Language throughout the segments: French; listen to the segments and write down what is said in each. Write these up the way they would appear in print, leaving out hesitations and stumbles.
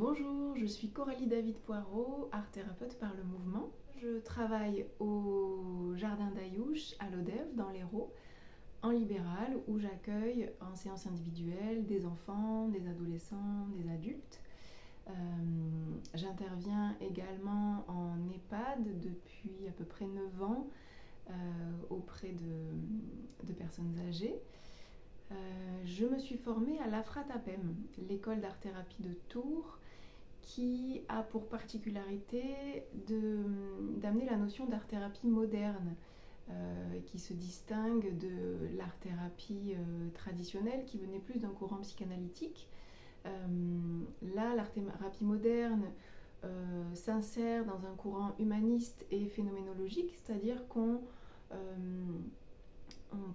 Bonjour, je suis Coralie David Poirot, art thérapeute par le mouvement. Je travaille au Jardin d'Aillouche à Lodève dans l'Hérault, en libéral, où j'accueille en séance individuelle des enfants, des adolescents, des adultes. J'interviens également en EHPAD depuis à peu près 9 ans auprès de personnes âgées. Je me suis formée à l'AFRATAPEM, l'école d'art-thérapie de Tours, qui a pour particularité d'amener la notion d'art-thérapie moderne, qui se distingue de l'art-thérapie traditionnelle qui venait plus d'un courant psychanalytique. Là, l'art-thérapie moderne s'insère dans un courant humaniste et phénoménologique, c'est-à-dire qu'on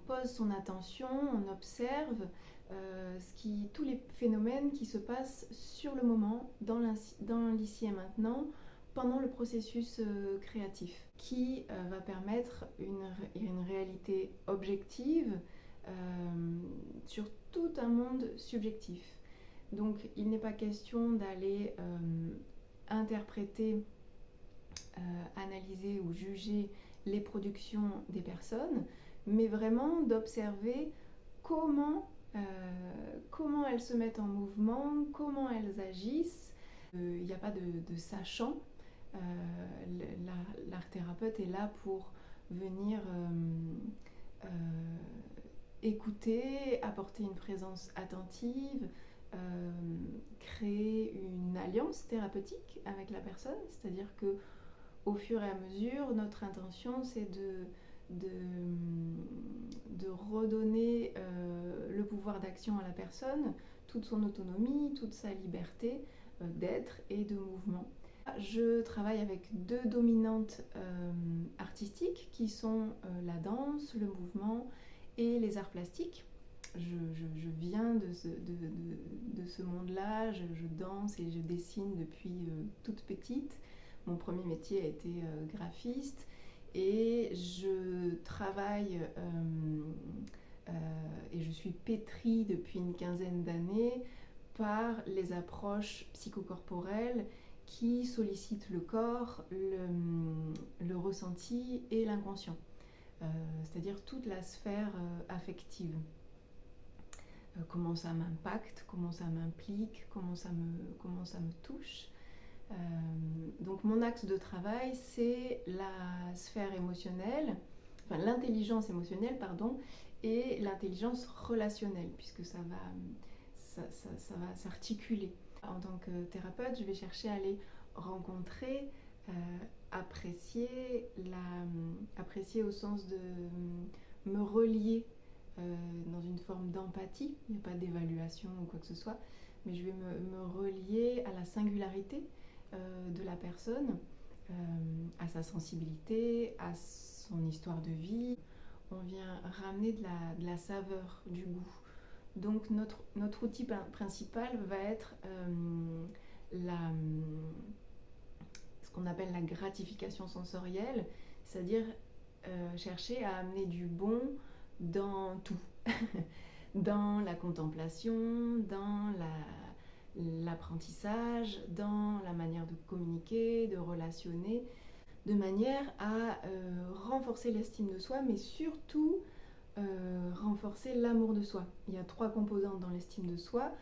pose son attention, on observe tous les phénomènes qui se passent sur le moment, dans l'ici et maintenant, pendant le processus créatif, qui va permettre une réalité objective sur tout un monde subjectif. Donc il n'est pas question d'aller interpréter, analyser ou juger les productions des personnes, mais vraiment d'observer comment elles se mettent en mouvement, comment elles agissent. Il n'y a pas de sachant. L'art thérapeute est là pour venir écouter, apporter une présence attentive, créer une alliance thérapeutique avec la personne, c'est-à-dire que au fur et à mesure, notre intention c'est de redonner le pouvoir d'action à la personne, toute son autonomie, toute sa liberté d'être et de mouvement. Je travaille avec deux dominantes artistiques qui sont la danse, le mouvement et les arts plastiques. Je viens de ce monde-là, je danse et je dessine depuis toute petite. Mon premier métier a été graphiste et je travaille et je suis pétrie depuis une quinzaine d'années par les approches psychocorporelles qui sollicitent le corps, le ressenti et l'inconscient, c'est-à-dire toute la sphère affective. Comment ça m'impacte, comment ça m'implique, comment ça me touche. Donc mon axe de travail, c'est la sphère émotionnelle, enfin l'intelligence émotionnelle, pardon, et l'intelligence relationnelle, puisque ça va s'articuler. En tant que thérapeute, je vais chercher à aller rencontrer, apprécier au sens de me relier dans une forme d'empathie. Il n'y a pas d'évaluation ou quoi que ce soit, mais je vais me relier à la singularité de la personne, à sa sensibilité, à son histoire de vie. On vient ramener de la saveur, du goût. Donc notre outil principal va être ce qu'on appelle la gratification sensorielle, c'est-à-dire chercher à amener du bon dans tout, dans la contemplation, dans l'apprentissage, dans la manière de communiquer, de relationner, de manière à renforcer l'estime de soi, mais surtout renforcer l'amour de soi. Il y a 3 composantes dans l'estime de soi.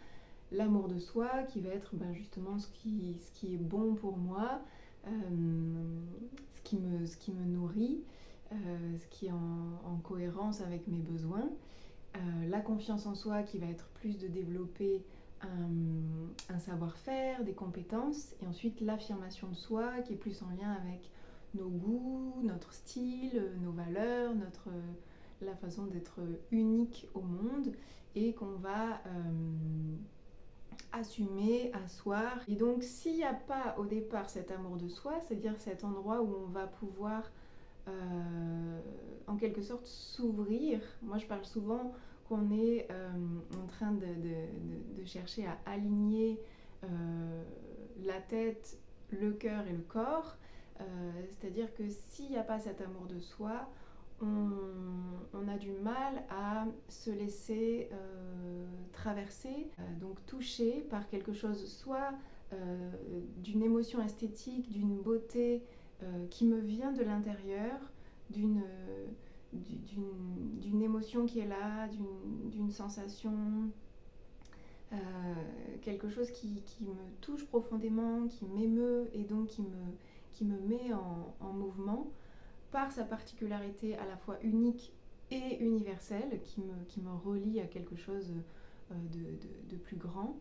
L'amour de soi qui va être justement ce qui est bon pour moi, ce qui me nourrit, ce qui est en cohérence avec mes besoins. La confiance en soi qui va être plus de développer un savoir-faire, des compétences, et ensuite l'affirmation de soi qui est plus en lien avec nos goûts, notre style, nos valeurs, la façon d'être unique au monde et qu'on va assumer, asseoir. Et donc s'il n'y a pas au départ cet amour de soi, c'est-à-dire cet endroit où on va pouvoir en quelque sorte s'ouvrir. Moi je parle souvent qu'on est en train de chercher à aligner la tête, le cœur et le corps, c'est-à-dire que s'il n'y a pas cet amour de soi, on a du mal à se laisser traverser, donc toucher par quelque chose soit d'une émotion esthétique, d'une beauté qui me vient de l'intérieur, d'une émotion qui est là, d'une sensation, euh, quelque chose qui me touche profondément, qui m'émeut et donc qui me met en mouvement par sa particularité à la fois unique et universelle, qui me relie à quelque chose de plus grand.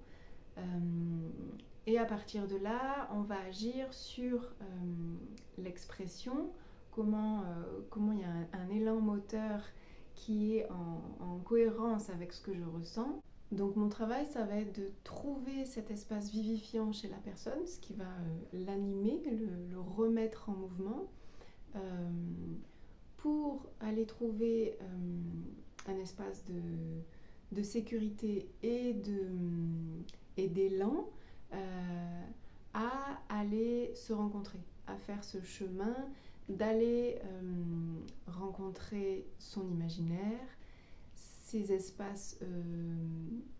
Et à partir de là, on va agir sur l'expression, comment il y a un élan moteur qui est en cohérence avec ce que je ressens. Donc mon travail, ça va être de trouver cet espace vivifiant chez la personne, ce qui va l'animer, le remettre en mouvement, pour aller trouver un espace de sécurité et d'élan à aller se rencontrer, à faire ce chemin, d'aller rencontrer son imaginaire, ces espaces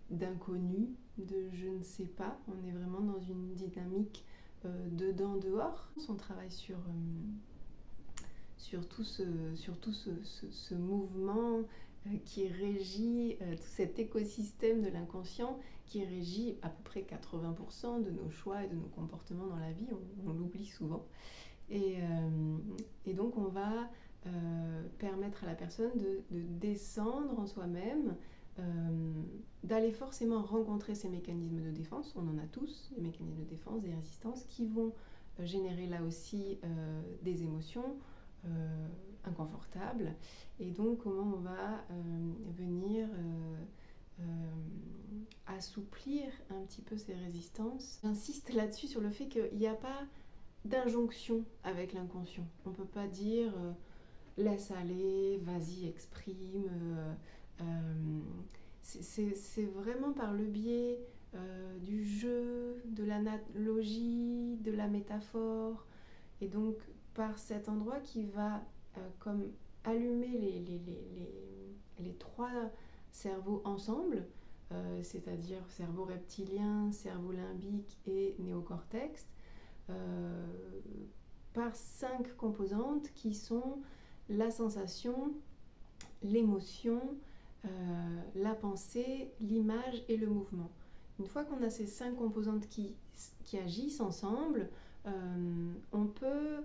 d'inconnu, de je ne sais pas. On est vraiment dans une dynamique dedans-dehors. On travaille sur tout ce mouvement qui régit tout cet écosystème de l'inconscient qui régit à peu près 80% de nos choix et de nos comportements dans la vie. On l'oublie souvent. Et donc on va permettre à la personne de descendre en soi-même, d'aller forcément rencontrer ces mécanismes de défense. On en a tous, des mécanismes de défense, des résistances qui vont générer là aussi des émotions inconfortables. Et donc comment on va venir assouplir un petit peu ces résistances. J'insiste là-dessus sur le fait qu'il n'y a pas d'injonction avec l'inconscient. On ne peut pas dire laisse aller, vas-y, exprime. C'est vraiment par le biais du jeu, de l'analogie, de la métaphore, et donc par cet endroit qui va comme allumer les trois cerveaux ensemble, c'est-à-dire cerveau reptilien, cerveau limbique et néocortex, par 5 composantes qui sont la sensation, l'émotion, la pensée, l'image et le mouvement. Une fois qu'on a ces 5 composantes qui agissent ensemble, on peut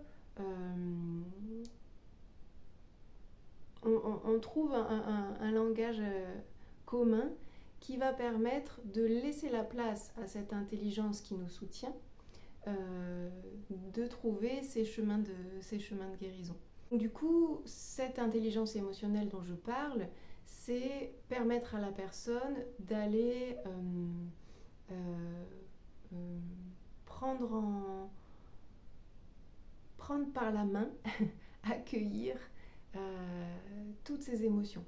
on trouve un langage commun qui va permettre de laisser la place à cette intelligence qui nous soutient, de trouver ces chemins de guérison. Du coup, cette intelligence émotionnelle dont je parle, c'est permettre à la personne d'aller prendre par la main, accueillir toutes ces émotions.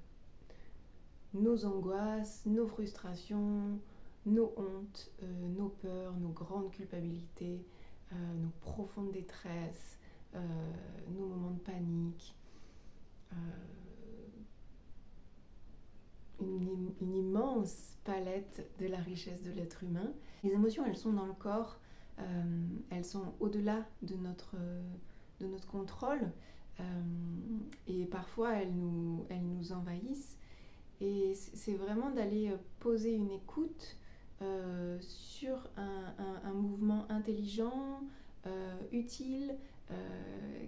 Nos angoisses, nos frustrations, nos hontes, nos peurs, nos grandes culpabilités, nos profondes détresses, nos moments de panique, une immense palette de la richesse de l'être humain. Les émotions, elles sont dans le corps, elles sont au-delà de notre contrôle, et parfois elles nous envahissent. Et c'est vraiment d'aller poser une écoute sur un mouvement intelligent, utile,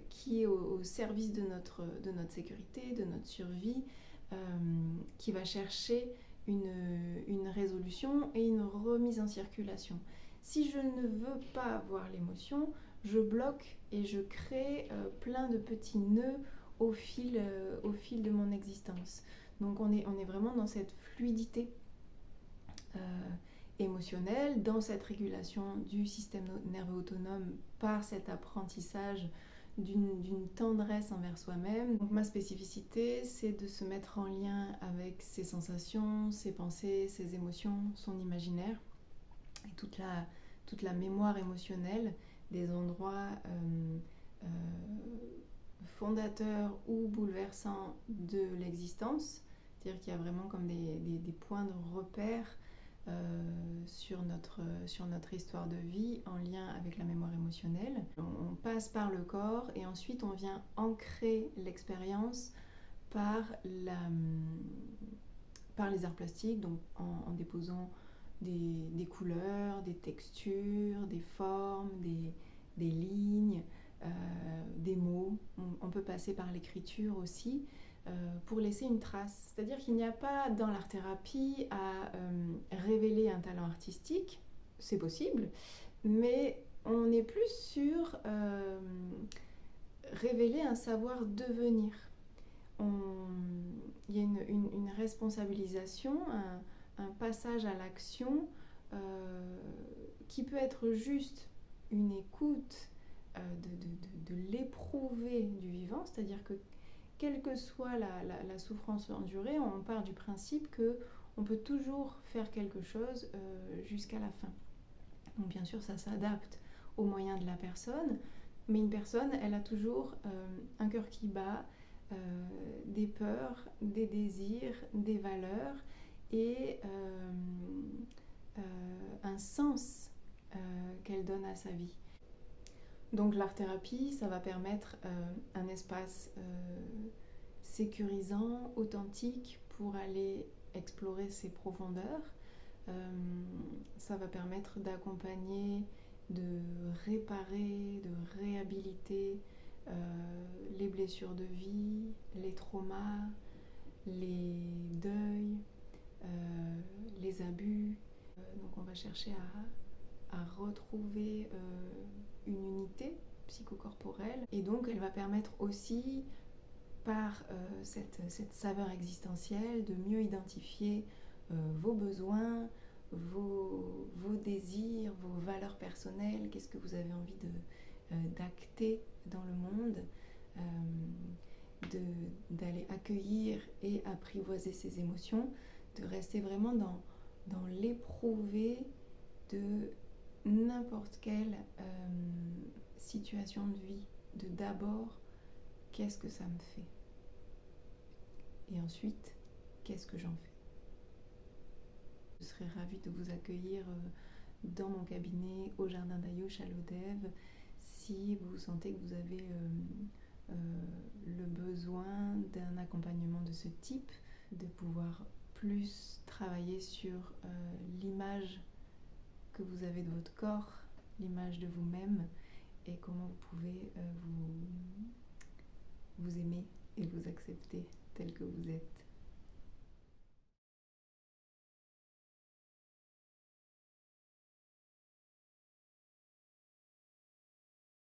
qui est au service de notre sécurité, de notre survie, qui va chercher une résolution et une remise en circulation. Si je ne veux pas avoir l'émotion, je bloque et je crée plein de petits nœuds au fil de mon existence. Donc on est vraiment dans cette fluidité émotionnelle, dans cette régulation du système nerveux autonome par cet apprentissage d'une tendresse envers soi-même. Donc ma spécificité, c'est de se mettre en lien avec ses sensations, ses pensées, ses émotions, son imaginaire, et toute la mémoire émotionnelle des endroits fondateurs ou bouleversants de l'existence. C'est-à-dire qu'il y a vraiment comme des points de repère sur notre histoire de vie en lien avec la mémoire émotionnelle. On passe par le corps et ensuite on vient ancrer l'expérience par les arts plastiques, donc en déposant des couleurs, des textures, des formes, des lignes, des mots. On peut passer par l'écriture aussi pour laisser une trace. C'est-à-dire qu'il n'y a pas dans l'art-thérapie à révéler un talent artistique, c'est possible, mais on est plus sur révéler un savoir-devenir. Il y a une responsabilisation, un passage à l'action qui peut être juste une écoute de l'éprouvé du vivant, c'est-à-dire que quelle que soit la souffrance endurée, on part du principe qu'on peut toujours faire quelque chose jusqu'à la fin. Donc bien sûr, ça s'adapte aux moyens de la personne, mais une personne, elle a toujours un cœur qui bat, des peurs, des désirs, des valeurs et un sens qu'elle donne à sa vie. Donc l'art-thérapie, ça va permettre un espace sécurisant, authentique pour aller explorer ses profondeurs. Ça va permettre d'accompagner, de réparer, de réhabiliter les blessures de vie, les traumas, les deuils, les abus. Donc on va chercher à retrouver une unité psychocorporelle et donc elle va permettre aussi par cette saveur existentielle de mieux identifier vos besoins, vos désirs, vos valeurs personnelles, qu'est-ce que vous avez envie d'acter dans le monde, d'aller accueillir et apprivoiser ses émotions, de rester vraiment dans l'éprouvé de n'importe quelle situation de vie, de d'abord qu'est-ce que ça me fait et ensuite qu'est-ce que j'en fais. Je serais ravie de vous accueillir dans mon cabinet au Jardin d'Ayouch à l'Odève si vous sentez que vous avez le besoin d'un accompagnement de ce type, de pouvoir plus travailler sur l'image que vous avez de votre corps, l'image de vous-même et comment vous pouvez vous aimer et vous accepter tel que vous êtes.